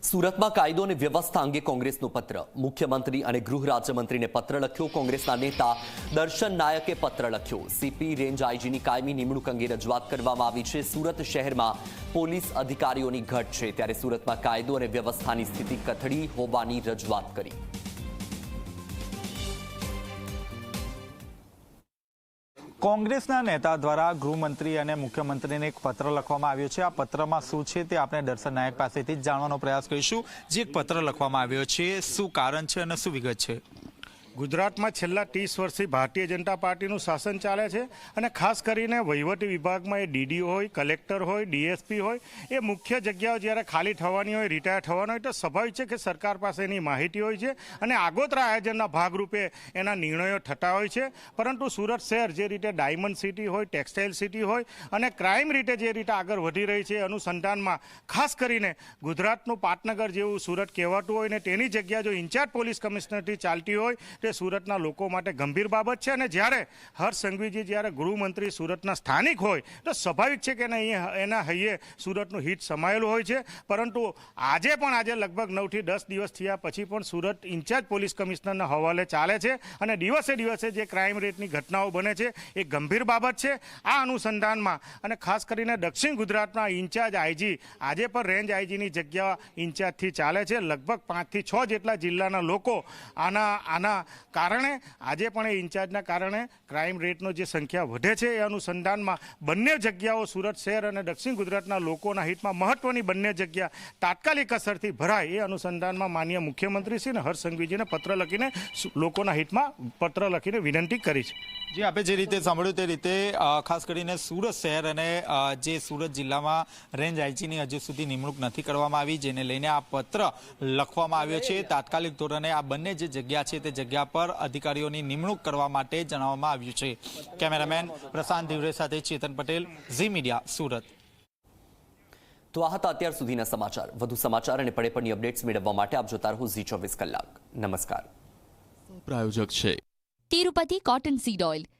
સુરતમાં કાયદો અને વ્યવસ્થા અંગે કોંગ્રેસનો પત્ર. મુખ્યમંત્રી અને ગૃહ રાજ્યમંત્રીને પત્ર લખ્યો. કોંગ્રેસના નેતા દર્શન નાયકે પત્ર લખ્યો. સીપી રેન્જ આઈજીની કાયમી નિમણૂક અંગે રજૂઆત કરવામાં આવી છે. સુરત શહેરમાં પોલીસ અધિકારીઓની ઘટ છે, ત્યારે સુરતમાં કાયદો અને વ્યવસ્થાની સ્થિતિ કથળી હોવાની રજૂઆત કરી. કોંગ્રેસના નેતા દ્વારા ગૃહમંત્રી અને મુખ્યમંત્રીને એક પત્ર લખવામાં આવ્યો છે. આ પત્રમાં શું છે તે આપણે દર્શન નાયક પાસેથી જ જાણવાનો પ્રયાસ કરીશું. જે એક પત્ર લખવામાં આવ્યો છે, શું કારણ છે અને શું વિગત છે? ગુજરાતમાં છેલ્લા 30 વર્ષથી ભારતીય જનતા પાર્ટીનું શાસન ચાલે છે અને ખાસ કરીને વહીવટી વિભાગમાં એ ડીડીઓ હોય, કલેક્ટર હોય, ડીએસપી હોય, એ મુખ્ય જગ્યાઓ જ્યારે ખાલી થવાની હોય, રિટાયર થવાની હોય તો સ્વાભાવિક છે કે સરકાર પાસે એની માહિતી હોય છે અને આગોતરા આયોજનના ભાગરૂપે એના નિર્ણયો થતા હોય છે. પરંતુ સુરત શહેર જે રીતે ડાયમંડ સિટી હોય, ટેક્સટાઇલ સિટી હોય અને ક્રાઇમ રીતે જે રીતે આગળ વધી રહી છે અનુસંધાનમાં ખાસ કરીને ગુજરાતનું પાટનગર જેવું સુરત કહેવાતું હોય ને તેની જગ્યા જો ઇન્ચાર્જ પોલીસ કમિશનરથી ચાલતી હોય તે સુરતના લોકો માટે ગંભીર બાબત છે. અને જ્યારે હર્ષ સંઘવીજી જ્યારે ગૃહમંત્રી સુરતના સ્થાનિક હોય તો સ્વાભાવિક છે કે એના હૈયે સુરતનું હિત સમાયેલું હોય છે. પરંતુ આજે લગભગ 9 થી 10 દિવસ થયા પછી પણ સુરત ઇન્ચાર્જ પોલીસ કમિશનરના હવાલે ચાલે છે અને દિવસે દિવસે જે ક્રાઇમ રેટની ઘટનાઓ બને છે એ ગંભીર બાબત છે. આ અનુસંધાનમાં અને ખાસ કરીને દક્ષિણ ગુજરાતના ઇન્ચાર્જ આઈજી આજે પણ રેન્જ આઈજીની જગ્યા ઇન્ચાર્જથી ચાલે છે. લગભગ 5 થી 6 જેટલા જિલ્લાના લોકો આના કારણે આજે પણ એ ઇન્ચાર્જના કારણે ક્રાઇમ રેટનો જે સંખ્યા વધે છે એ અનુસંધાનમાં બંને જગ્યાઓ સુરત શહેર અને દક્ષિણ ગુજરાતના લોકોના હિતમાં મહત્વની બંને જગ્યા તાત્કાલિક અસરથી ભરાય એ અનુસંધાનમાં માનનીય મુખ્યમંત્રી શ્રી હર્ષ સંઘવીજીને પત્ર લખીને લોકોના હિતમાં પત્ર લખીને વિનંતી કરી છે. જે આપણે જે રીતે સાંભળ્યું તે રીતે ખાસ કરીને સુરત શહેર અને જે સુરત જિલ્લામાં રેન્જ આઈજીની હજુ સુધી નિમણૂક નથી કરવામાં આવી, જેને લઈને આ પત્ર લખવામાં આવ્યો છે. તાત્કાલિક ધોરણે આ બંને જે જગ્યા છે તે જગ્યા પર અધિકારીઓની નિમણૂક કરવા માટે જણાવવામાં આવ્યું છે. કેમેરામેન પ્રશાંત ધીવરે સાથે ચેતન પટેલ, ઝી મીડિયા, સુરત. તો આ હતા અત્યાર સુધીના સમાચાર. વધુ સમાચાર અને પડેપણની અપડેટ્સ મેળવવા માટે આપ જોતા રહો ઝી 24 કલાક. નમસ્કાર. પ્રાયોજક છે તિરુપતિ કોટન સીડ ઓઇલ,